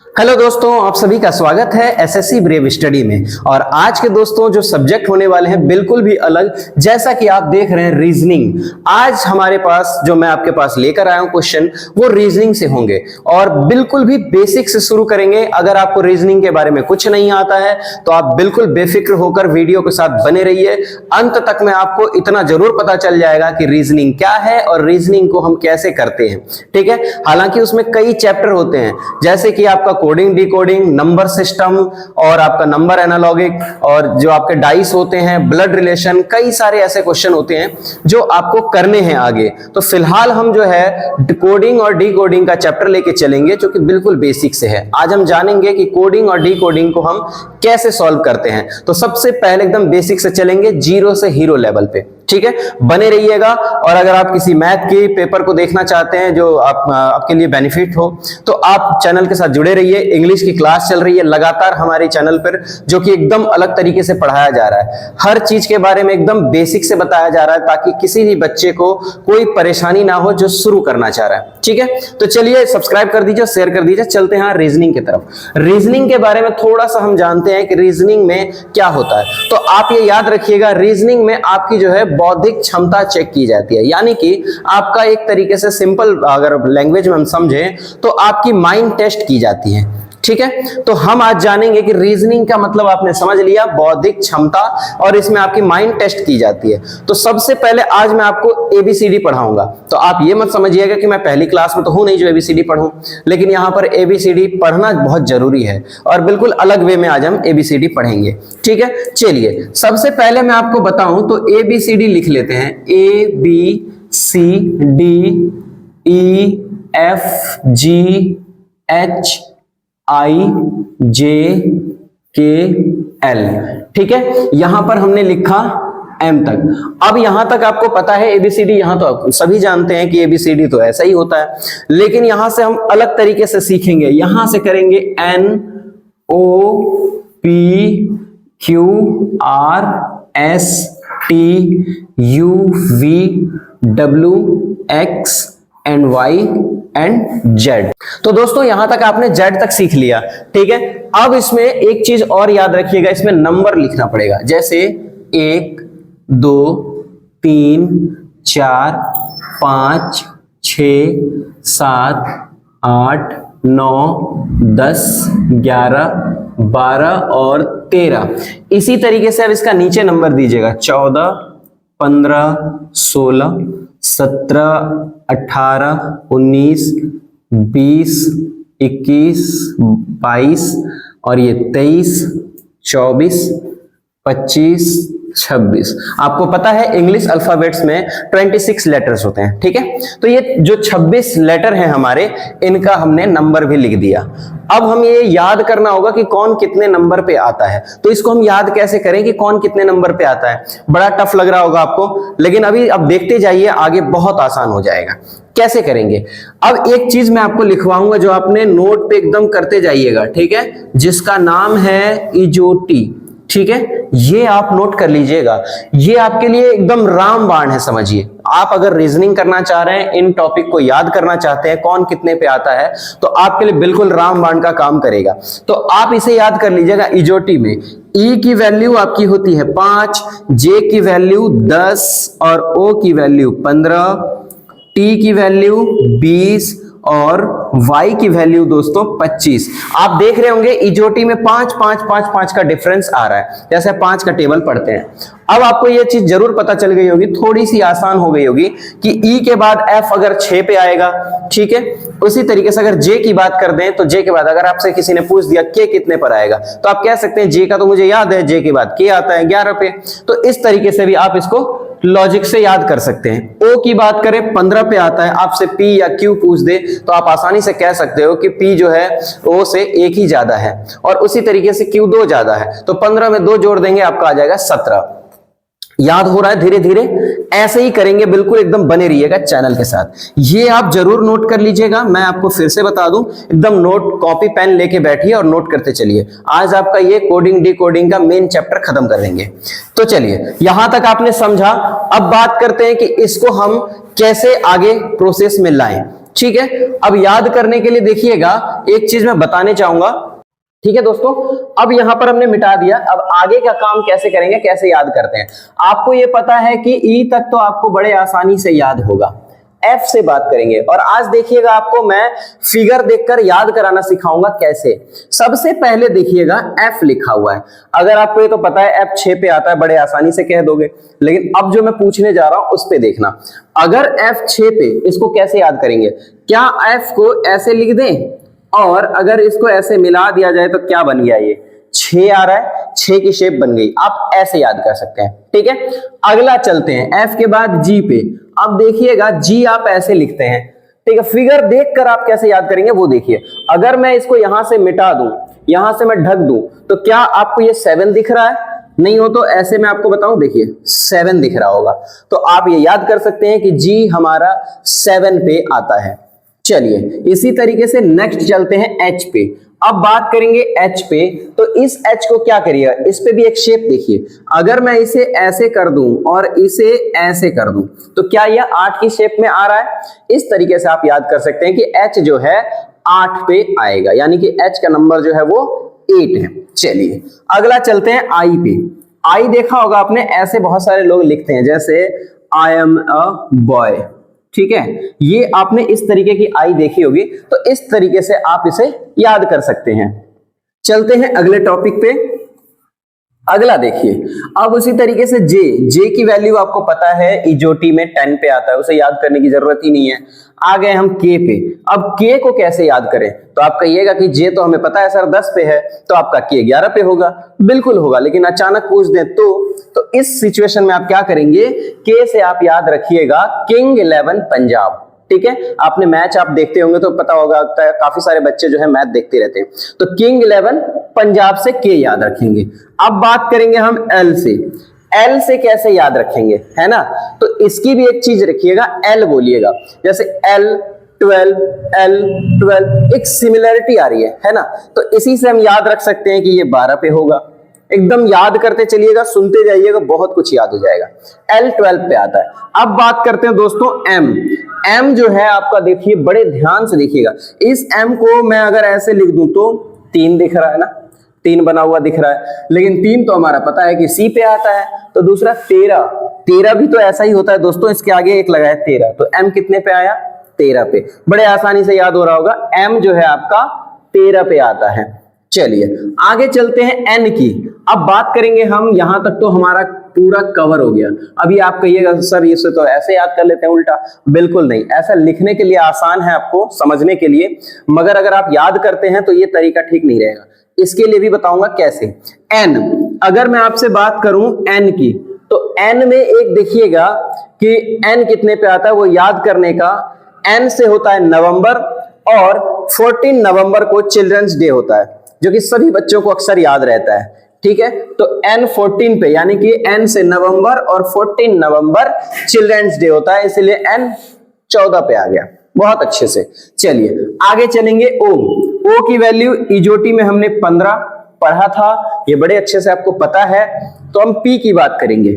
Hello दोस्तों, आप सभी का स्वागत है एसएससी ब्रेव स्टडी में। और आज के दोस्तों जो सब्जेक्ट होने वाले हैं बिल्कुल भी अलग, जैसा कि आप देख रहे हैं रीजनिंग। आज हमारे पास जो मैं आपके पास लेकर आया हूं क्वेश्चन, वो रीजनिंग से होंगे और बिल्कुल भी बेसिक से शुरू करेंगे। अगर आपको रीजनिंग के बारे में कुछ नहीं आता है तो आप बिल्कुल बेफिक्र होकर वीडियो के साथ बने रहिए। अंत तक में आपको इतना जरूर पता चल जाएगा कि रीजनिंग क्या है और रीजनिंग को हम कैसे करते हैं। ठीक है, हालांकि उसमें कई चैप्टर होते हैं, जैसे कि आपका कोडिंग, डिकोडिंग, नंबर सिस्टम और आपका नंबर एनालॉगिक और जो आपके डाइस होते हैं, ब्लड रिलेशन, कई सारे ऐसे क्वेश्चन होते हैं जो आपको करने हैं आगे। तो फिलहाल हम जो है कोडिंग और डिकोडिंग का चैप्टर लेके चलेंगे जो कि बिल्कुल बेसिक से है। आज हम जानेंगे कि कोडिंग और डिकोडिंग को हम कैसे सॉल्व करते हैं। तो सबसे पहले एकदम बेसिक से चलेंगे, जीरो से हीरो लेवल पे। ठीक है, बने रहिएगा। और अगर आप किसी मैथ के पेपर को देखना चाहते हैं जो आपके लिए बेनिफिट हो, तो आप चैनल के साथ जुड़े रहिए। इंग्लिश की क्लास चल रही है लगातार हमारे चैनल पर, जो कि एकदम अलग तरीके से पढ़ाया जा रहा है। हर चीज के बारे में एकदम बेसिक से बताया जा रहा है ताकि किसी भी बच्चे को कोई परेशानी ना हो जो शुरू करना चाह रहा है। ठीक है, तो चलिए सब्सक्राइब कर दीजिए, शेयर कर दीजिए। चलते हैं रीजनिंग की तरफ। रीजनिंग के बारे में थोड़ा सा हम जानते हैं कि रीजनिंग में क्या होता है। तो आप ये याद रखिएगा, रीजनिंग में आपकी जो है बौद्धिक क्षमता चेक की जाती है। यानी कि आपका एक तरीके से सिंपल अगर लैंग्वेज में हम समझें तो आपकी माइंड टेस्ट की जाती है। ठीक है, तो हम आज जानेंगे कि रीजनिंग का मतलब आपने समझ लिया, बौद्धिक क्षमता, और इसमें आपकी माइंड टेस्ट की जाती है। तो सबसे पहले आज मैं आपको एबीसीडी पढ़ाऊंगा। तो आप ये मत समझिएगा कि मैं पहली क्लास में तो हूं नहीं जो एबीसीडी पढ़ूं, लेकिन यहां पर एबीसीडी पढ़ना बहुत जरूरी है और बिल्कुल अलग वे में आज हम एबीसीडी पढ़ेंगे। ठीक है, चलिए सबसे पहले मैं आपको बताऊं तो एबीसीडी लिख लेते हैं। A B C D E F G H I J K L. ठीक है, यहां पर हमने लिखा एम तक। अब यहां तक आपको पता है एबीसीडी, यहां तो आप सभी जानते हैं कि एबीसीडी तो ऐसा ही होता है, लेकिन यहां से हम अलग तरीके से सीखेंगे। यहां से करेंगे N O P Q R S T U V W X and Y and Z. तो दोस्तों यहां तक आपने जेड तक सीख लिया। ठीक है, अब इसमें एक चीज और याद रखिएगा, इसमें नंबर लिखना पड़ेगा। जैसे 1 2 3 4 5 6 7 8 9 10 11 12 और 13। इसी तरीके से अब इसका नीचे नंबर दीजिएगा। 14 15 16 17 18 19 20 21 22 और ये 23 24 25 26। आपको पता है इंग्लिश अल्फाबेट्स में 26 लेटर्स होते हैं। ठीक है, तो ये जो 26 लेटर हैं हमारे, इनका हमने नंबर भी लिख दिया। अब हम ये याद करना होगा कि कौन कितने नंबर पे आता है। तो इसको हम याद कैसे करें कि कौन कितने नंबर पे आता है। बड़ा टफ लग रहा होगा आपको, लेकिन अभी अब देखते जाइए, आगे बहुत आसान हो जाएगा। कैसे करेंगे? अब एक चीज मैं आपको लिखवाऊंगा जो आपने नोट पे एकदम करते जाइएगा। ठीक है, जिसका नाम है इजोटी। ठीक है, ये आप नोट कर लीजिएगा। ये आपके लिए एकदम रामबाण है, समझिए। आप अगर रीजनिंग करना चाह रहे हैं, इन टॉपिक को याद करना चाहते हैं, कौन कितने पे आता है, तो आपके लिए बिल्कुल रामबाण का काम करेगा। तो आप इसे याद कर लीजिएगा। इजोटी में ई की वैल्यू आपकी होती है 5, जे की वैल्यू 10 और ओ की वैल्यू 15, टी की वैल्यू 20 और y की वैल्यू दोस्तों 25। आप देख रहे होंगे इजोटी में 5 5 5 5 का डिफरेंस आ रहा है। जैसे 5 का टेबल पढ़ते हैं। अब आपको यह चीज जरूर पता चल गई होगी, थोड़ी सी आसान हो गई होगी कि e के बाद f अगर 6 पे आएगा, ठीक है, उसी तरीके से अगर j की बात कर दें तो j के बाद अगर आपसे किसी ने पूछ दिया k कितने पर आएगा, तो आप कह सकते हैं j का तो मुझे याद है, j के बाद k आता है 11 पे। तो इस तरीके से भी आप इसको लॉजिक से याद कर सकते हैं। O की बात करें 15 पे आता है, आपसे P या Q पूछ दे तो आप आसानी से कह सकते हो कि P जो है O से 1 ही ज्यादा है और उसी तरीके से Q 2 ज्यादा है। तो 15 में 2 जोड़ देंगे, आपका आ जाएगा 17। याद हो रहा है धीरे धीरे? ऐसे ही करेंगे, बिल्कुल एकदम बने रहिएगा चैनल के साथ। ये आप जरूर नोट कर लीजिएगा। मैं आपको फिर से बता दूं, एकदम नोट कॉपी पेन लेके बैठिए और नोट करते चलिए। आज आपका ये कोडिंग डिकोडिंग का मेन चैप्टर खत्म कर देंगे। तो चलिए, यहां तक आपने समझा। अब बात करते हैं कि इसको हम कैसे आगे प्रोसेस में लाएं। ठीक है, अब याद करने के लिए देखिएगा एक चीज मैं बताने चाहूंगा। ठीक है दोस्तों, अब यहां पर हमने मिटा दिया, अब आगे का काम कैसे करेंगे, कैसे याद करते हैं। आपको यह पता है कि ई तक तो आपको बड़े आसानी से याद होगा, एफ से बात करेंगे। और आज देखिएगा आपको मैं फिगर देखकर याद कराना सिखाऊंगा कैसे। सबसे पहले देखिएगा एफ लिखा हुआ है, अगर आपको ये तो पता है एफ 6 पे आता है, बड़े आसानी से कह दोगे। लेकिन अब जो मैं पूछने जा रहा हूं उस पे देखना, अगर एफ 6 पे, इसको कैसे याद करेंगे। क्या एफ को ऐसे लिख दें और अगर इसको ऐसे मिला दिया जाए तो क्या बन गया, ये 6 आ रहा है, 6 की शेप बन गई। आप ऐसे याद कर सकते हैं। ठीक है, अगला चलते हैं एफ के बाद जी पे। अब देखिएगा जी आप ऐसे लिखते हैं। ठीक है, फिगर देखकर आप कैसे याद करेंगे वो देखिए। अगर मैं इसको यहां से मिटा दूं, यहां से मैं ढक दूं, तो क्या आपको ये 7 दिख रहा है? नहीं हो तो ऐसे मैं आपको बताऊं, देखिए 7 दिख रहा होगा। तो आप ये याद कर सकते हैं कि जी हमारा 7 पे आता है। चलिए इसी तरीके से नेक्स्ट चलते हैं एच पे। अब बात करेंगे एच पे, तो इस एच को क्या करिएगा, इस पे भी एक शेप देखिए। अगर मैं इसे ऐसे कर दूं और इसे ऐसे कर दूं तो क्या यह 8 की शेप में आ रहा है? इस तरीके से आप याद कर सकते हैं कि एच जो है 8 पे आएगा, यानी कि एच का नंबर जो है वो 8 है। चलिए अगला चलते हैं आई पे। आई देखा होगा आपने, ऐसे बहुत सारे लोग लिखते हैं, जैसे आई एम अ बॉय। ठीक है, ये आपने इस तरीके की आई देखी होगी, तो इस तरीके से आप इसे याद कर सकते हैं। चलते हैं अगले टॉपिक पे। अगला देखिए, अब उसी तरीके से जे की वैल्यू आपको पता है इजोटी में 10 पे आता है, उसे याद करने की जरूरत ही नहीं है। आ गए हम के पे। अब के को कैसे याद करें, तो आप कहिएगा कि जे तो हमें पता है सर 10 पे है, तो आपका के 11 पे होगा। बिल्कुल होगा, लेकिन अचानक पूछ दें तो इस सिचुएशन में आप क्या करेंगे, के से आप याद रखिएगा किंग 11 पंजाब। ठीक है, आपने मैच आप देखते होंगे तो पता होगा, काफी सारे बच्चे जो है मैच देखते रहते हैं। तो किंग 11 पंजाब से के याद रखेंगे। अब बात करेंगे हम एल से। एल से कैसे याद रखेंगे, है ना, तो इसकी भी एक चीज रखिएगा, एल बोलिएगा। जैसे एल 12, एल 12, एक सिमिलरिटी आ रही है ना, तो इसी से हम याद रख सकते हैं कि ये 12 पे होगा। एकदम याद करते चलिएगा, सुनते जाइएगा, बहुत कुछ याद हो जाएगा। एल 12 पे आता है। अब बात करते हैं दोस्तों एम। एम जो है आपका, देखिए बड़े ध्यान से देखिएगा, इस एम को मैं अगर ऐसे लिख दूं तो 3 दिख रहा है ना, 3 बना हुआ दिख रहा है, लेकिन 3 तो हमारा पता है कि सी पे आता है। तो दूसरा 13 भी तो ऐसा ही होता है दोस्तों, इसके आगे एक लगा है 13, तो एम कितने पे आया, 13 पे। बड़े आसानी से याद हो रहा होगा, एम जो है आपका 13 पे आता है। चलिए आगे चलते हैं एन की। अब बात करेंगे हम, यहां तक तो हमारा पूरा कवर हो गया। अभी आप कहिएगा सर इसे तो ऐसे याद कर लेते हैं उल्टा। बिल्कुल नहीं, ऐसा लिखने के लिए आसान है आपको समझने के लिए, मगर अगर आप याद करते हैं तो ये तरीका ठीक नहीं रहेगा। इसके लिए भी बताऊंगा कैसे। एन, अगर मैं आपसे बात करूं एन की, तो एन में एक देखिएगा कि एन कितने पे आता है, वो याद करने का। एन से होता है नवंबर, और 14 नवंबर को चिल्ड्रंस डे होता है, जो कि सभी बच्चों को अक्सर याद रहता है। ठीक है, तो एन 14 पे, यानी कि एन से नवंबर और 14 नवंबर चिल्ड्रंस डे होता है, इसलिए एन 14 पे आ गया। बहुत अच्छे से। चलिए आगे चलेंगे ओ की वैल्यू इजोटी में हमने 15 पढ़ा था, ये बड़े अच्छे से आपको पता है। तो हम पी की बात करेंगे।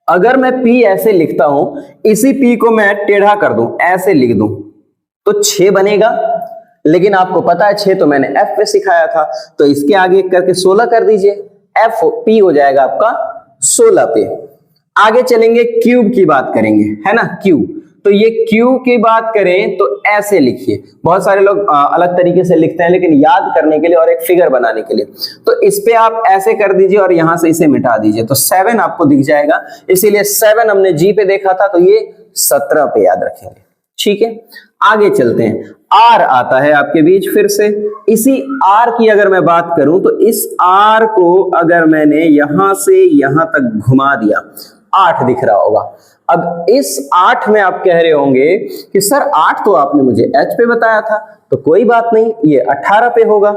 अगर मैं पी ऐसे लिखता हूं, इसी पी को मैं टेढ़ा कर दूं, ऐसे लिख दूं, तो 6 बनेगा। लेकिन आपको पता है 6 तो मैंने एफ पे सिखाया था, तो इसके आगे करके 16 कर दीजिए, एफ पी हो जाएगा आपका 16 पे। आगे चलेंगे क्यूब की बात करेंगे, है ना, क्यूब। तो ये क्यूब की बात करें तो ऐसे लिखिए। बहुत सारे लोग अलग तरीके से लिखते हैं, लेकिन याद करने के लिए और एक फिगर बनाने के लिए, तो इस पे आप ऐसे कर दीजिए और यहां से इसे मिटा दीजिए, तो 7 आपको दिख जाएगा। इसीलिए 7 हमने जी पे देखा था, तो ये 17 पे याद रखेंगे। ठीक है, आगे चलते हैं। आर आता है आपके बीच फिर से। इसी आर की अगर मैं बात करूं, तो इस आर को अगर मैंने यहां से यहां तक घुमा दिया, 8 दिख रहा होगा। अब इस 8 में आप कह रहे होंगे कि सर 8 तो आपने मुझे एच पे बताया था, तो कोई बात नहीं, ये 18 पे होगा।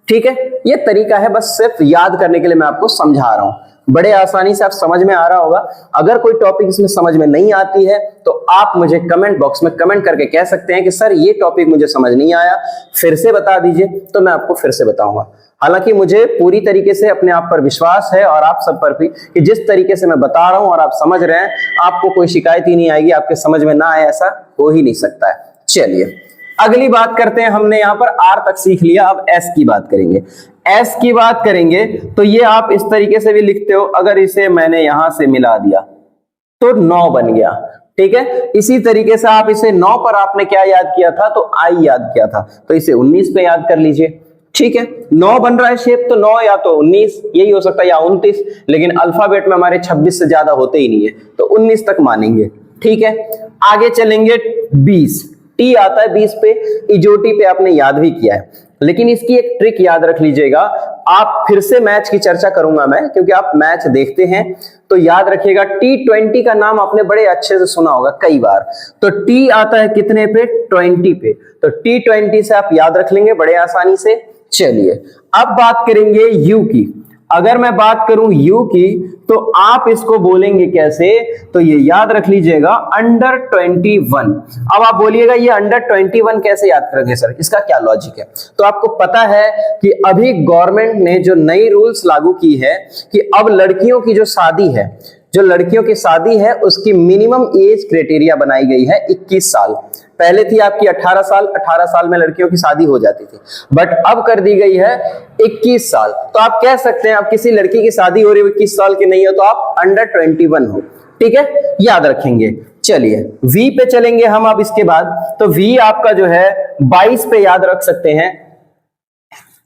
ठीक है, ये तरीका है, बस सिर्फ याद करने के लिए मैं आपको समझा रहा हूं। बड़े आसानी से आप समझ में आ रहा होगा। अगर कोई टॉपिक इसमें समझ में नहीं आती है तो आप मुझे कमेंट बॉक्स में कमेंट करके कह सकते हैं कि सर ये टॉपिक मुझे समझ नहीं आया, फिर से बता दीजिए, तो मैं आपको फिर से बताऊंगा। हालांकि मुझे पूरी तरीके से अपने आप पर विश्वास है और आप सब पर भी, कि जिस तरीके से मैं बता रहा हूं और आप समझ रहे हैं, आपको कोई शिकायत ही नहीं आएगी। आपके समझ में ना आए ऐसा हो ही नहीं सकता है। चलिए अगली बात करते हैं। हमने यहां पर R तक सीख लिया, अब S की बात करेंगे। S की बात करेंगे तो ये आप इस तरीके से भी लिखते हो, अगर इसे मैंने यहां से मिला दिया तो 9 बन गया, ठीक है। इसी तरीके से आप इसे 9 पर आपने क्या याद किया था, तो I याद किया था, तो इसे 19 पे याद कर लीजिए, ठीक है। 9 बन रहा है शेप, तो 9 या तो 19 यही हो सकता है या 29, लेकिन अल्फाबेट में हमारे 26 से ज्यादा होते ही नहीं है, तो 19 तक मानेंगे, ठीक है। आगे चलेंगे 20, टी आता है 20 पे, इजोटी पे आपने याद भी किया है, लेकिन इसकी एक ट्रिक याद रख लीजिएगा। आप फिर से मैच की चर्चा करूंगा मैं, क्योंकि आप मैच देखते हैं, तो याद रखिएगा T20 का नाम आपने बड़े अच्छे से सुना होगा कई बार। तो T आता है कितने पे, 20 पे, तो T20 से आप याद रख लेंगे बड़े आसानी से। चलिए अब बात करेंगे U की। अगर मैं बात करूं U की, तो आप इसको बोलेंगे कैसे, तो ये याद रख लीजिएगा अंडर 21। अब आप बोलिएगा ये अंडर 21 कैसे याद करेंगे सर, इसका क्या लॉजिक है। तो आपको पता है कि अभी गवर्नमेंट ने जो नई रूल्स लागू की है कि अब लड़कियों की जो शादी है, जो लड़कियों की शादी है उसकी मिनिमम एज क्राइटेरिया बनाई गई है 21 साल। पहले थी आपकी 18 साल, 18 साल में लड़कियों की शादी हो जाती थी, बट अब कर दी गई है 21 साल। तो आप कह सकते हैं आप किसी लड़की की शादी हो रही है 21 साल की नहीं हो, तो आप अंडर 21 हो, ठीक है, याद रखेंगे। चलिए V पे चलेंगे हम अब इसके बाद, तो V आपका जो है 22 पे याद रख सकते हैं,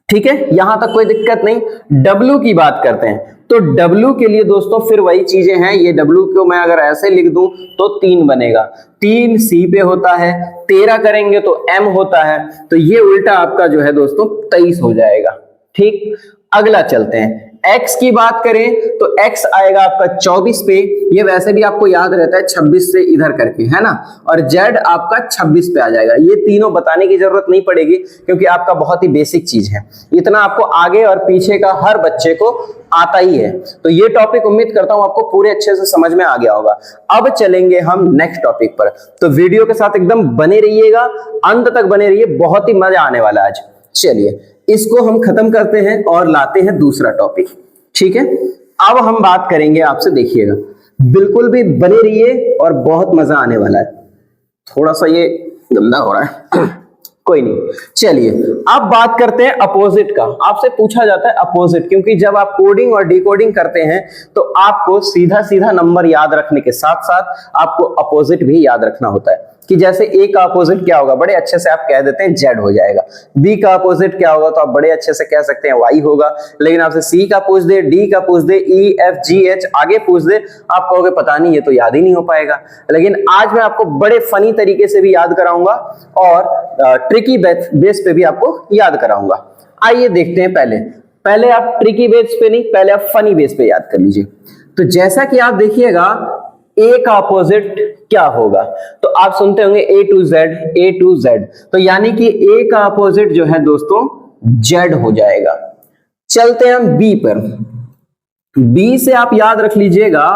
ठीक है, यहां तक कोई दिक्कत नहीं। W की बात करते हैं, तो W के लिए दोस्तों फिर वही चीजें हैं, ये W को मैं अगर ऐसे लिख दूं तो 3 बनेगा, 3 C पे होता है, 13 करेंगे तो M होता है, तो ये उल्टा आपका जो है दोस्तों 23 हो जाएगा, ठीक। अगला चलते हैं, X की बात करें तो X आएगा आपका 24 पे, ये वैसे भी आपको याद रहता है 26 से इधर करके, है ना, और Z आपका 26 पे आ जाएगा। ये तीनों बताने की जरूरत नहीं पड़ेगी, क्योंकि आपका बहुत ही बेसिक चीज है, इतना आपको आगे और पीछे का हर बच्चे को आता ही है। तो ये टॉपिक उम्मीद करता हूं आपको पूरे अच्छे से समझ में आ गया होगा। अब चलेंगे हम नेक्स्ट टॉपिक पर, तो वीडियो के साथ एकदम बने रहिएगा, अंत तक बने रहिए, बहुत ही मजा आने वाला है आज। चलिए इसको हम खत्म करते हैं और लाते हैं दूसरा टॉपिक, ठीक है। अब हम बात करेंगे आपसे, देखिएगा बिल्कुल भी बने रहिए और बहुत मजा आने वाला है। थोड़ा सा ये गंदा हो रहा है कोई नहीं। चलिए अब बात करते हैं अपोजिट का। आपसे पूछा जाता है अपोजिट, क्योंकि जब आप कोडिंग और डिकोडिंग करते हैं तो आपको सीधा सीधा नंबर याद रखने के साथ साथ आपको अपोजिट भी याद रखना होता है, कि जैसे A का अपोजिट क्या होगा, बड़े अच्छे से आप कह देते हैं Z हो जाएगा। B का अपोजिट क्या होगा, तो आप बड़े अच्छे से कह सकते हैं Y होगा। लेकिन आपसे C का पूछ दे, D का पूछ दे, E F G H आगे पूछ दे, आप कहोगे पता नहीं, ये तो याद ही नहीं हो पाएगा। लेकिन आज मैं आपको बड़े फनी तरीके से भी याद कराऊंगा और ट्रिकी बेस पे भी आपको याद कराऊंगा। आइए देखते हैं, पहले आप ट्रिकी बेस पे नहीं, पहले आप फनी बेस पे याद कर लीजिए। तो जैसा कि आप देखिएगा A का अपोजिट क्या होगा, तो आप सुनते होंगे A to Z, तो यानी कि A का अपोजिट जो है दोस्तों Z हो जाएगा। चलते हैं हम B पर, B से आप याद रख लीजिएगा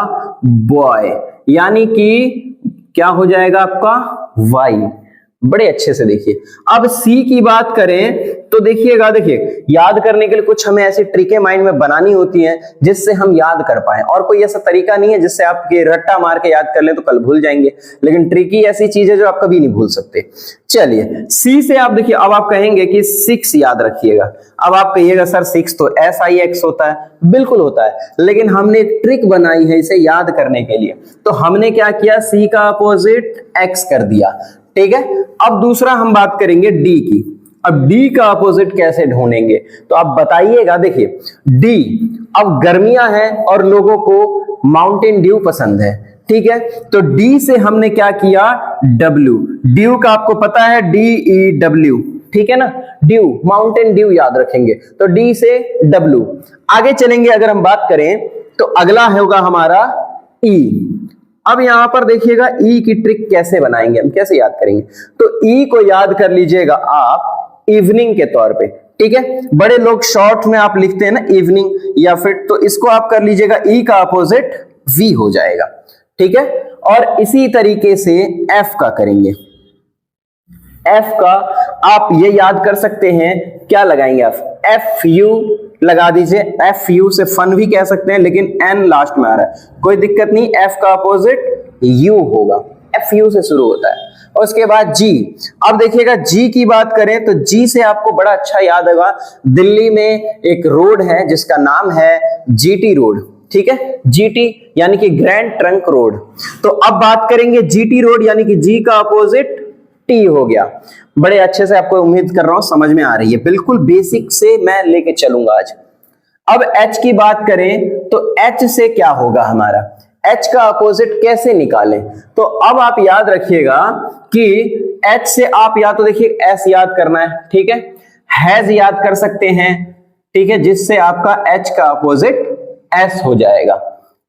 बॉय, यानी कि क्या हो जाएगा आपका Y, बड़े अच्छे से देखिए। अब C की बात करें तो देखिएगा, देखिए याद करने के लिए कुछ हमें ऐसी ट्रिकें माइंड में बनानी होती हैं जिससे हम याद कर पाए, और कोई ऐसा तरीका नहीं है जिससे आप ये रट्टा मार के याद कर लें तो कल भूल जाएंगे, लेकिन ट्रिकी ऐसी चीज है जो आप कभी नहीं भूल सकते। चलिए C से आप देखिए, अब आप कहेंगे कि 6 याद रखिएगा। अब आप कहिएगा सर 6 तो SIX होता है, बिल्कुल होता है, लेकिन हमने एक ट्रिक बनाई है इसे याद करने के लिए। तो हमने क्या किया, C का अपोजिट X कर दिया, ठीक है। अब दूसरा हम बात करेंगे D की। अब D का अपोजिट कैसे ढूंढेंगे, तो आप बताइएगा। देखिए D, अब गर्मियां हैं और लोगों को माउंटेन ड्यू पसंद है, ठीक है, तो D से हमने क्या किया, W, ड्यू का आपको पता है DEW, ठीक है ना, ड्यू, माउंटेन ड्यू याद रखेंगे, तो D से W। आगे चलेंगे, अगर हम बात करें तो अगला होगा हमारा E। अब यहां पर देखिएगा E की ट्रिक कैसे बनाएंगे, हम कैसे याद करेंगे, तो E को याद कर लीजिएगा आप इवनिंग के तौर पे, ठीक है। बड़े लोग शॉर्ट में आप लिखते हैं ना इवनिंग, या फिर तो इसको आप कर लीजिएगा E का अपोजिट V हो जाएगा, ठीक है। और इसी तरीके से F का करेंगे। F का आप ये याद कर सकते हैं, क्या लगाएंगे आप, FU लगा दीजिए, FU से फन भी कह सकते हैं, लेकिन N लास्ट में आ रहा है, कोई दिक्कत नहीं, F का अपोजिट U होगा, FU से शुरू होता है। उसके बाद जी। अब देखिएगा जी की बात करें तो जी से आपको बड़ा अच्छा याद होगा, दिल्ली में एक रोड है जिसका नाम है जीटी रोड, ठीक है, जीटी यानी कि ग्रैंड ट्रंक रोड। तो अब बात करेंगे जीटी रोड यानी कि जी का अपोजिट टी हो गया। बड़े अच्छे से आपको उम्मीद कर रहा हूं समझ में आ रही है, बिल्कुल बेसिक से मैं लेके चलूंगा आज। अब H की बात करें तो H से क्या होगा हमारा, H का अपोजिट कैसे निकालें? तो अब आप याद रखिएगा कि H से आप या तो देखिए S याद करना है, ठीक है, हैज याद कर सकते हैं, ठीक है, जिससे आपका H का अपोजिट S हो जाएगा।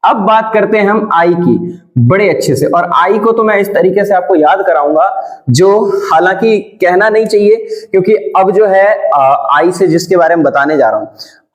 अब बात करते हैं हम I की, बड़े अच्छे से, और I को तो मैं इस तरीके से आपको याद कराऊंगा जो हालांकि कहना नहीं चाहिए, क्योंकि अब जो है I से जिसके बारे में बताने जा रहा हूं,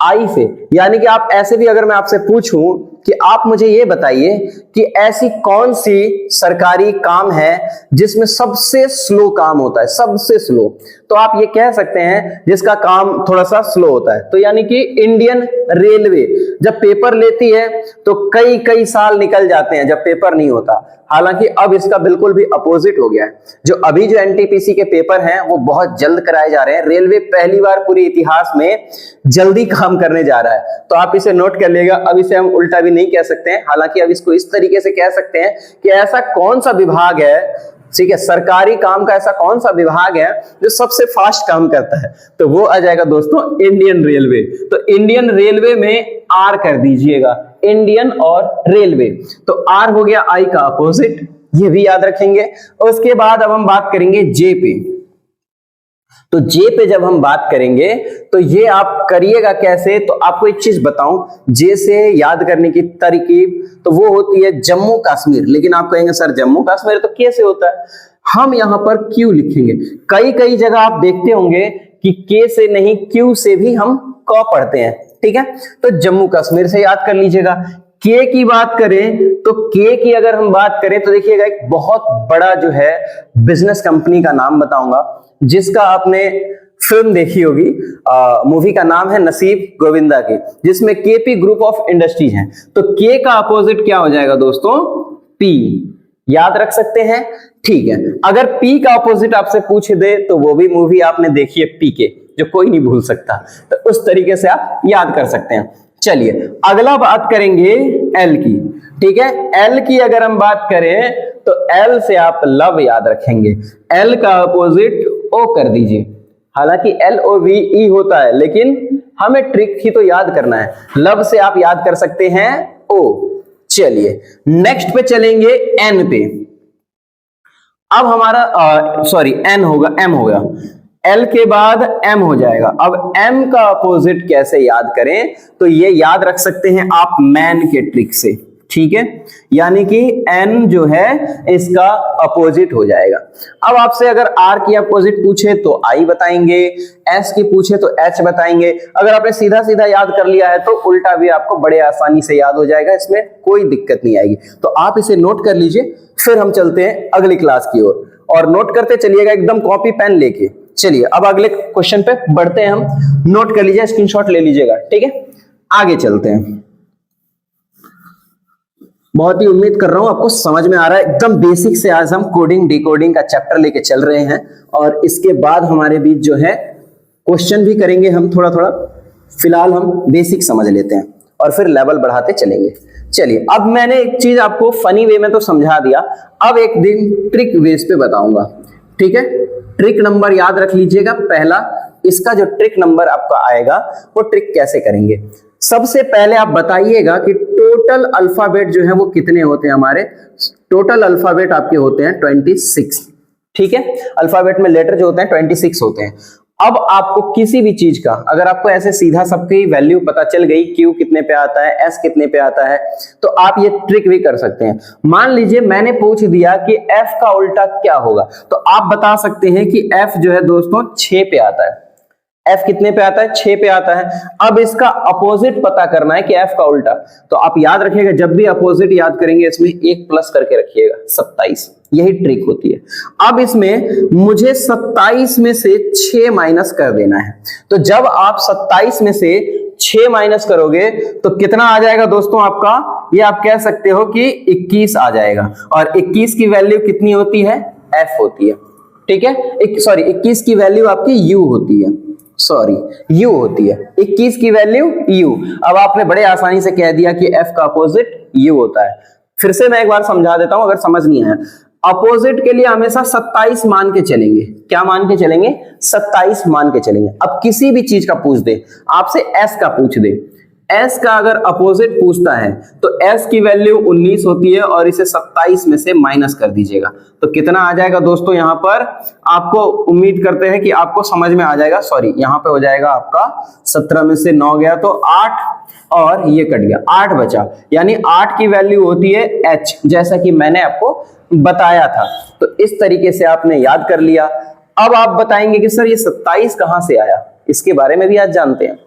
आई से यानी कि आप ऐसे भी अगर मैं आपसे पूछूं कि आप मुझे ये बताइए कि ऐसी कौन सी सरकारी काम है जिसमें सबसे स्लो काम होता है, सबसे स्लो, तो आप ये कह सकते हैं जिसका काम थोड़ा सा स्लो होता है, तो यानी कि इंडियन रेलवे जब पेपर लेती है तो कई कई साल निकल जाते हैं जब पेपर नहीं होता। हालांकि अब इसका बिल्कुल भी अपोजिट हो गया है, जो अभी जो एनटीपीसी के पेपर हैं वो बहुत जल्द कराए जा रहे हैं। रेलवे पहली बार पूरे इतिहास में जल्दी काम करने जा रहा है, तो आप इसे नोट कर लीजिएगा। अब इसे हम उल्टा भी नहीं कह सकते हैं, हालांकि अब इसको इस तरीके से कह सकते हैं कि ऐसा कौन सा विभाग है, ठीक है, सरकारी काम का ऐसा कौन सा विभाग है जो सबसे फास्ट काम करता है, तो वो आ जाएगा दोस्तों इंडियन रेलवे। तो इंडियन रेलवे में आर कर दीजिएगा, इंडियन और रेलवे, तो आर हो गया आई का अपोजिट, ये भी याद रखेंगे। उसके बाद अब हम बात करेंगे जे पे। तो जे पे जब हम बात करेंगे तो ये आप करिएगा कैसे, तो आपको एक चीज बताऊं, जे से याद करने की तरकीब तो वो होती है जम्मू कश्मीर। लेकिन आप कहेंगे सर जम्मू कश्मीर तो कैसे होता है, हम यहां पर क्यू लिखेंगे। कई कई जगह आप देखते होंगे कि के से नहीं क्यू से भी हम क पढ़ते हैं, ठीक है, तो जम्मू कश्मीर से याद कर लीजिएगा। के की बात करें तो के की अगर हम बात करें तो देखिएगा एक बहुत बड़ा जो है बिजनेस कंपनी का नाम बताऊंगा जिसका आपने फिल्म देखी होगी, मूवी का नाम है नसीब गोविंदा की, जिसमें केपी ग्रुप ऑफ इंडस्ट्रीज है। तो के का अपोजिट क्या हो जाएगा दोस्तों, पी, याद रख सकते हैं, ठीक है। अगर पी का अपोजिट आपसे पूछ दे तो वो भी मूवी आपने देखी है पीके, जो कोई नहीं भूल सकता, तो उस तरीके से आप याद कर सकते हैं। चलिए अगला बात करेंगे एल की, ठीक है। एल की अगर हम बात करें तो एल से आप लव याद रखेंगे, एल का अपोजिट ओ कर दीजिए। हालांकि LOVE होता है लेकिन हमें ट्रिक ही तो याद करना है, लव से आप याद कर सकते हैं ओ। चलिए नेक्स्ट पे चलेंगे एन पे। अब हमारा सॉरी एन होगा, एम होगा, एल के बाद एम हो जाएगा। अब एम का अपोजिट कैसे याद करें, तो ये याद रख सकते हैं आप मैन के ट्रिक से, ठीक है, यानी कि एन जो है इसका अपोजिट हो जाएगा। अब आपसे अगर आर की अपोजिट पूछे तो आई बताएंगे, एस की पूछे तो एच बताएंगे। अगर आपने सीधा सीधा याद कर लिया है तो उल्टा भी आपको बड़े आसानी से याद हो जाएगा, इसमें कोई दिक्कत नहीं आएगी। तो आप इसे नोट कर लीजिए, फिर हम चलते हैं अगली क्लास की ओर, और नोट करते चलिएगा एकदम कॉपी पेन लेके। चलिए अब अगले क्वेश्चन पे बढ़ते हैं हम, नोट कर लीजिए, स्क्रीनशॉट ले लीजिएगा, ठीक है। आगे चलते हैं, बहुत ही उम्मीद कर रहा हूं आपको समझ में आ रहा है। एकदम बेसिक से आज हम कोडिंग डिकोडिंग का चैप्टर लेके चल रहे हैं, और इसके बाद हमारे बीच जो है क्वेश्चन भी करेंगे हम थोड़ा थोड़ा। फिलहाल हम बेसिक समझ लेते हैं और फिर लेवल बढ़ाते चलेंगे। चलिए अब मैंने एक चीज आपको फनी वे में तो समझा दिया, अब एक दिन ट्रिक बेस पे बताऊंगा, ठीक है। ट्रिक नंबर याद रख लीजिएगा पहला, इसका जो ट्रिक नंबर आपका आएगा वो ट्रिक कैसे करेंगे। सबसे पहले आप बताइएगा कि टोटल अल्फाबेट जो है वो कितने होते हैं हमारे। टोटल अल्फाबेट आपके होते हैं 26, ठीक है, अल्फाबेट में लेटर जो होते हैं 26 होते हैं। अब आपको किसी भी चीज का अगर आपको ऐसे सीधा सबकी वैल्यू पता चल गई, क्यू कितने पे आता है, एस कितने पे आता है, तो आप ये ट्रिक भी कर सकते हैं। मान लीजिए मैंने पूछ दिया कि एफ का उल्टा क्या होगा, तो आप बता सकते हैं कि एफ जो है दोस्तों 6 पे आता है। एफ कितने पे आता है, 6 पे आता है। अब इसका अपोजिट पता करना है कि एफ का उल्टा, तो आप याद रखिएगा जब भी अपोजिट याद करेंगे इसमें 1 प्लस करके रखिएगा, 27, यही ट्रिक होती है। अब इसमें मुझे 27 में से 6 माइनस कर देना है, तो जब आप 27 में से 6 माइनस करोगे तो कितना आ जाएगा दोस्तों आपका, ये आप कह सकते हो कि 21 आ जाएगा। और 21 की वैल्यू कितनी होती है, f होती है, ठीक है। 21 की वैल्यू आपकी u होती है, u होती है, 21 की वैल्यू u। अब आपने बड़े आसानी से कह दिया कि f का अपोजिट u होता है। फिर से मैं एक बार समझा देता हूं अगर समझ नहीं आया। अपोजिट के लिए हमेशा 27 मान के चलेंगे। क्या मान के चलेंगे? 27 मान के चलेंगे। अब किसी भी चीज का पूछ दे, आपसे s का पूछ दे, s का अगर अपोजिट पूछता है तो s की वैल्यू 19 होती है और इसे 27 में से माइनस कर दीजिएगा तो कितना आ जाएगा दोस्तों? यहां पर आपको उम्मीद करते हैं कि आपको समझ में आ जाएगा। सॉरी, यहां पे हो जाएगा आपका 17 में से 9 गया तो 8 और ये कट गया, 8 बचा, यानी 8 की वैल्यू होती है h, जैसा कि मैंने आपको बताया था। तो इस तरीके से आपने याद कर लिया। अब आप बताएंगे कि सर ये 27 कहां से आया, इसके बारे में भी आज जानते हैं।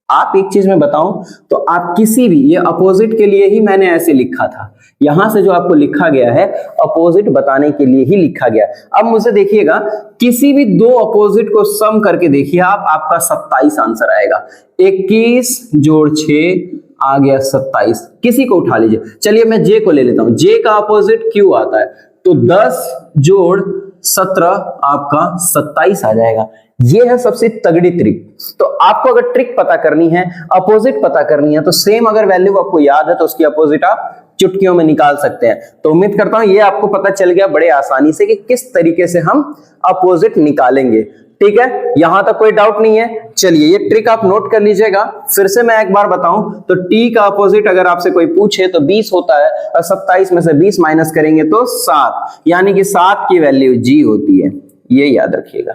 आप एक चीज में बताऊं तो आप किसी भी, ये अपोजिट के लिए ही मैंने ऐसे लिखा था, यहां से जो आपको लिखा गया है अपोजिट बताने के लिए ही लिखा गया। अब मुझे देखिएगा, किसी भी दो अपोजिट को सम करके देखिए आप, आपका 27 आंसर आएगा। 21 जोड़ 6 आ गया 27। किसी को उठा लीजिए, चलिए मैं जे को ले लेता हूं। जे का अपोजिट क्यू आता है तो 10 जोड़ 17 आपका 27 आ जाएगा। ये है सबसे तगड़ी ट्रिक। तो आपको अगर ट्रिक पता करनी है, अपोजिट पता करनी है, तो सेम अगर वैल्यू आपको याद है तो उसकी अपोजिट आप चुटकियों में निकाल सकते हैं। तो उम्मीद करता हूं ये आपको पता चल गया बड़े आसानी से कि किस तरीके से हम अपोजिट निकालेंगे। ठीक है, यहां तक कोई डाउट नहीं है। चलिए ये ट्रिक आप नोट कर लीजिएगा। फिर से मैं एक बार बताऊं तो t का अपोजिट अगर आपसे कोई पूछे तो 20 होता है और 27 में से 20 माइनस करेंगे तो 7, यानी कि 7 की वैल्यू g होती है। ये याद रखिएगा,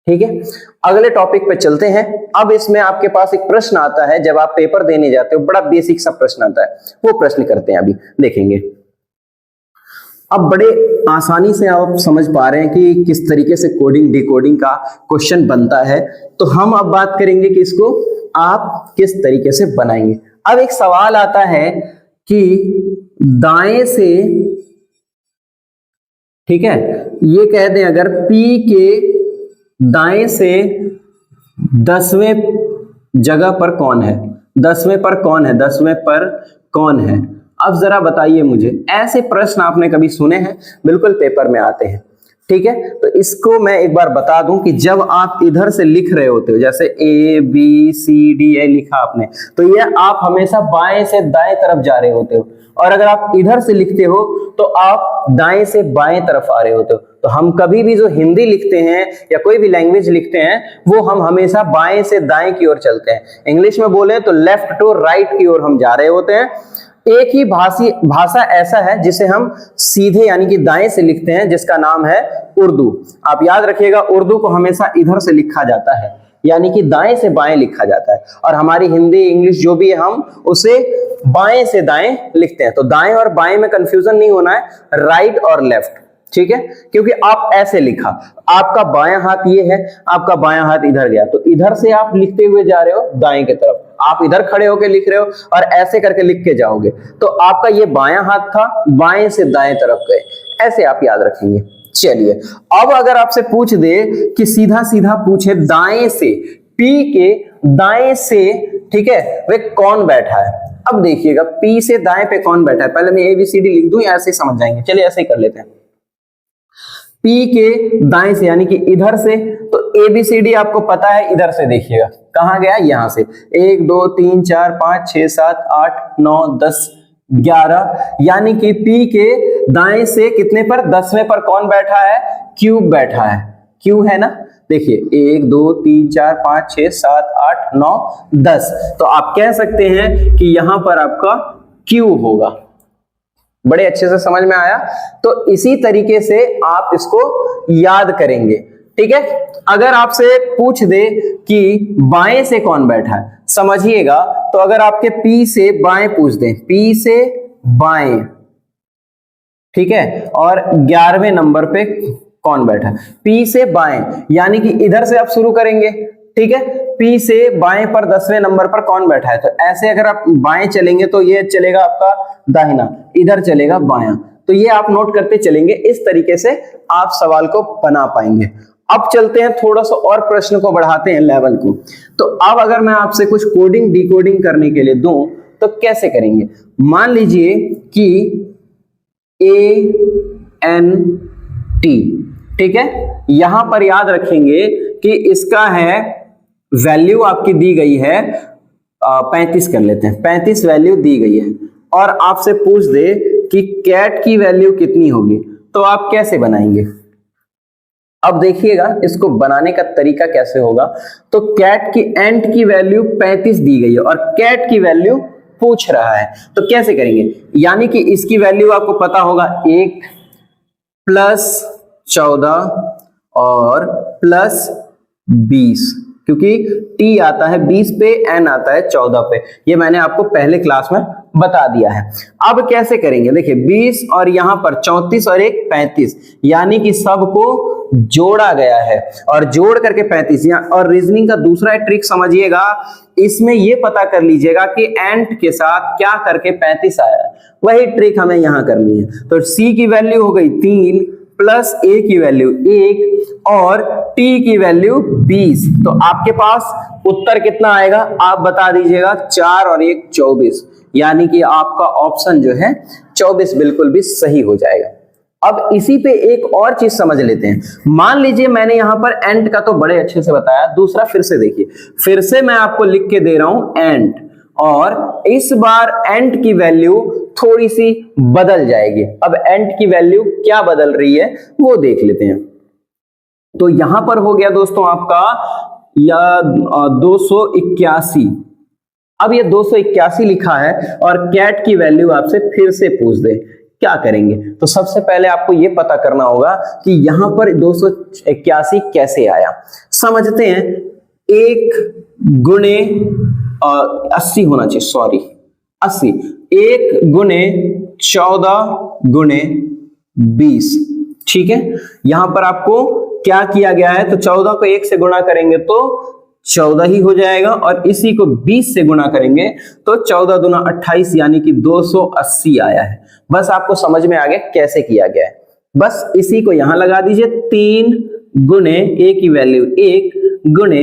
ठीक है। अगले टॉपिक पे चलते हैं। अब इसमें आपके पास एक प्रश्न आता है, जब आप पेपर देने जाते हो बड़ा बेसिक सा प्रश्न आता है, वो प्रश्न करते हैं, अभी देखेंगे। अब बड़े आसानी से आप समझ पा रहे हैं कि किस तरीके से कोडिंग डिकोडिंग का क्वेश्चन बनता है। तो हम अब बात करेंगे कि इसको आप किस तरीके से बनाएंगे। अब एक सवाल आता है कि दाएं से, ठीक है, ये कह दें अगर P के दाएं से 10वें जगह पर कौन है, 10वें पर कौन है, 10वें पर कौन है। अब जरा बताइए मुझे, ऐसे प्रश्न आपने कभी सुने हैं? बिल्कुल पेपर में आते हैं, ठीक है। तो इसको मैं एक बार बता दूं कि जब आप इधर से लिख रहे होते हो, जैसे ABCD ये लिखा आपने, तो ये आप हमेशा बाएं से दाएं तरफ जा रहे होते हो, और अगर आप इधर से लिखते हो तो आप दाएं से बाएं तरफ आ रहे होते हो। तो हम कभी भी जो हिंदी लिखते हैं या कोई भी लैंग्वेज लिखते हैं वो हम हमेशा बाएं से दाएं की ओर चलते हैं। इंग्लिश में बोले तो लेफ्ट टू राइट की ओर हम जा रहे होते हैं। एक ही भाषा ऐसा है जिसे हम सीधे यानी कि दाएं से लिखते हैं, जिसका नाम है उर्दू। आप याद रखिएगा, उर्दू को हमेशा इधर से लिखा जाता है, यानी कि दाएं से बाएं लिखा जाता है, और हमारी हिंदी इंग्लिश जो भी है हम उसे बाएं से दाएं लिखते हैं। तो दाएं और बाएं में कंफ्यूजन नहीं होना है, राइट और लेफ्ट, ठीक है। क्योंकि आप ऐसे लिखा, आपका बायां हाथ ये है, आपका बायां हाथ इधर गया, तो इधर से आप लिखते हुए जा रहे हो दाएं की तरफ, आप इधर खड़े होकर लिख रहे हो और ऐसे करके लिख के जाओगे, तो आपका ये बायां हाथ था, बाएं से दाएं तरफ गए, ऐसे आप याद रखेंगे। चलिए अब अगर आपसे पूछ दे कि सीधा सीधा पूछे दाएं से, P के दाएं से, ठीक है, वे कौन बैठा है। अब देखिएगा P से दाएं पे कौन बैठा है, पहले मैं ABCD लिख दूं या ऐसे ही समझ जाएंगे। चलिए ऐसे ही कर लेते हैं। P के दाएं से यानी कि इधर से, तो ABCD आपको पता है, इधर से देखिएगा कहां गया, यहां से 1 2 3 4 5 6 7 8 9 10 11, यानी कि P के दाएं से कितने पर, 10वें पर कौन बैठा है, Q बैठा है, Q है ना। देखिए 1 2 3 4 5 6 7 8 9 10, तो आप कह सकते हैं कि यहां पर आपका Q होगा। बड़े अच्छे से समझ में आया। तो इसी तरीके से आप इसको याद करेंगे, ठीक है। अगर आपसे पूछ दे कि बाएं से कौन बैठा है, समझिएगा, तो अगर आपके P से बाएं पूछ दें, P से बाएं, ठीक है, और 11वें नंबर पे कौन बैठा है, P से बाएं, यानी कि इधर से आप शुरू करेंगे, ठीक है। P से बाएं पर 10वें नंबर पर कौन बैठा है, तो ऐसे अगर आप बाएं चलेंगे तो ये चलेगा आपका दाहिना, इधर चलेगा बायां, तो ये आप नोट करते चलेंगे। इस तरीके से आप सवाल को बना पाएंगे। अब चलते हैं, थोड़ा सा और प्रश्न को बढ़ाते हैं लेवल को। तो अब अगर मैं आपसे कुछ कोडिंग डिकोडिंग करने के लिए दूं तो कैसे करेंगे। मान लीजिए कि ANT ठीक है। यहां पर याद रखेंगे कि इसका है वैल्यू आपकी दी गई है 35 कर लेते हैं, 35 वैल्यू दी गई है और आपसे पूछ दे कि कैट की वैल्यू कितनी होगी, तो आप कैसे बनाएंगे? अब देखिएगा इसको बनाने का तरीका कैसे होगा। तो कैट की एंट की वैल्यू 35 दी गई है और कैट की वैल्यू पूछ रहा है, तो कैसे करेंगे? यानी कि इसकी वैल्यू आपको पता होगा 1 प्लस 14 और प्लस 20, क्योंकि t आता है 20 पे, n आता है 14 पे, ये मैंने आपको पहले क्लास में बता दिया है। अब कैसे करेंगे? देखिए 20 और यहां पर 34 और एक 35, यानी कि सबको जोड़ा गया है और जोड़ करके 35 यहाँ। और रीजनिंग का दूसरा ट्रिक समझिएगा, इसमें ये पता कर लीजिएगा कि एंड के साथ क्या करके 35 आया है, वही ट्रिक हमें यहां करनी है। तो c की वैल्यू हो गई 3 प्लस a की वैल्यू 1 और t की वैल्यू 20, तो आपके पास उत्तर कितना आएगा आप बता दीजिएगा। 4 और 1 24, यानी कि आपका ऑप्शन जो है 24 बिल्कुल भी सही हो जाएगा। अब इसी पे एक और चीज समझ लेते हैं। मान लीजिए मैंने यहां पर एंड का तो बड़े अच्छे से बताया, दूसरा फिर से देखिए, फिर से मैं आपको लिख के दे रहा हूं एंड, और इस बार एंड की वैल्यू थोड़ी सी बदल जाएगी। अब एंड की वैल्यू क्या बदल रही है वो देख लेते हैं। तो यहां पर हो गया दोस्तों आपका या 281। अब ये 281 लिखा है और कैट की वैल्यू आपसे फिर से पूछ दे, क्या करेंगे? तो सबसे पहले आपको यह पता करना होगा कि यहां पर 281 कैसे आया। समझते हैं, 1 गुणे 80 होना चाहिए, सॉरी 80, 1 गुणे 14 गुणे 20, ठीक है। यहां पर आपको क्या किया गया है, तो 14 को 1 से गुणा करेंगे तो 14 ही हो जाएगा और इसी को 20 से गुणा करेंगे तो 14 दूना 28, यानी कि 280 आया है। बस आपको समझ में आ गया कैसे किया गया है। बस इसी को यहां लगा दीजिए, 3 गुणे a की वैल्यू 1 गुणे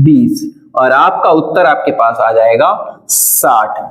20 और आपका उत्तर आपके पास आ जाएगा 60,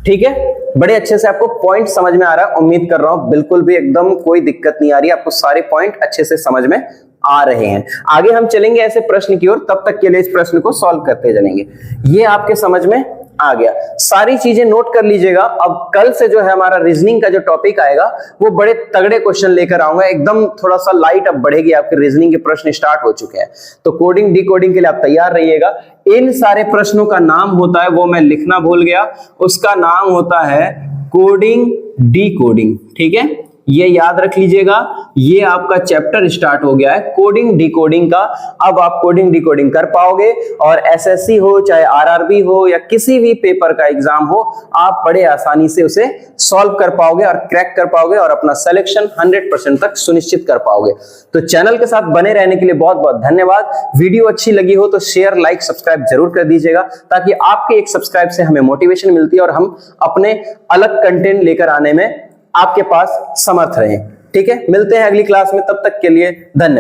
ठीक है। बड़े अच्छे से आपको पॉइंट समझ में आ रहा है, उम्मीद कर रहा हूं बिल्कुल भी एकदम कोई दिक्कत नहीं आ रही, आपको सारे पॉइंट अच्छे से समझ में आ रहे हैं। आगे हम चलेंगे ऐसे प्रश्न की ओर, तब तक के लिए इस प्रश्न को सॉल्व करते चलेंगे। ये आपके समझ में आ गया, सारी चीजें नोट कर लीजिएगा। अब कल से जो है हमारा रीजनिंग का जो टॉपिक आएगा वो बड़े तगड़े क्वेश्चन लेकर आऊंगा, एकदम थोड़ा सा लाइट अब बढ़ेगी, आपके रीजनिंग के प्रश्न स्टार्ट हो चुके हैं। तो कोडिंग डिकोडिंग के लिए आप तैयार रहिएगा। इन सारे प्रश्नों का नाम होता है, वो मैं लिखना भूल गया, उसका नाम होता है कोडिंग डिकोडिंग, ठीक है। ये याद रख लीजिएगा, ये आपका चैप्टर स्टार्ट हो गया है कोडिंग डिकोडिंग का। अब आप कोडिंग डिकोडिंग कर पाओगे और एसएससी हो चाहे आरआरबी हो या किसी भी पेपर का एग्जाम हो, आप बड़े आसानी से उसे सॉल्व कर पाओगे और क्रैक कर पाओगे और अपना सिलेक्शन 100% तक सुनिश्चित कर पाओगे। तो चैनल के साथ बने रहने के लिए बहुत बहुत धन्यवाद। वीडियो अच्छी लगी हो तो शेयर लाइक सब्सक्राइब जरूर कर दीजिएगा, ताकि आपके एक सब्सक्राइब से हमें मोटिवेशन मिलती है और हम अपने अलग कंटेंट लेकर आने में आपके पास समर्थ रहे, ठीक है। मिलते हैं अगली क्लास में, तब तक के लिए धन्यवाद।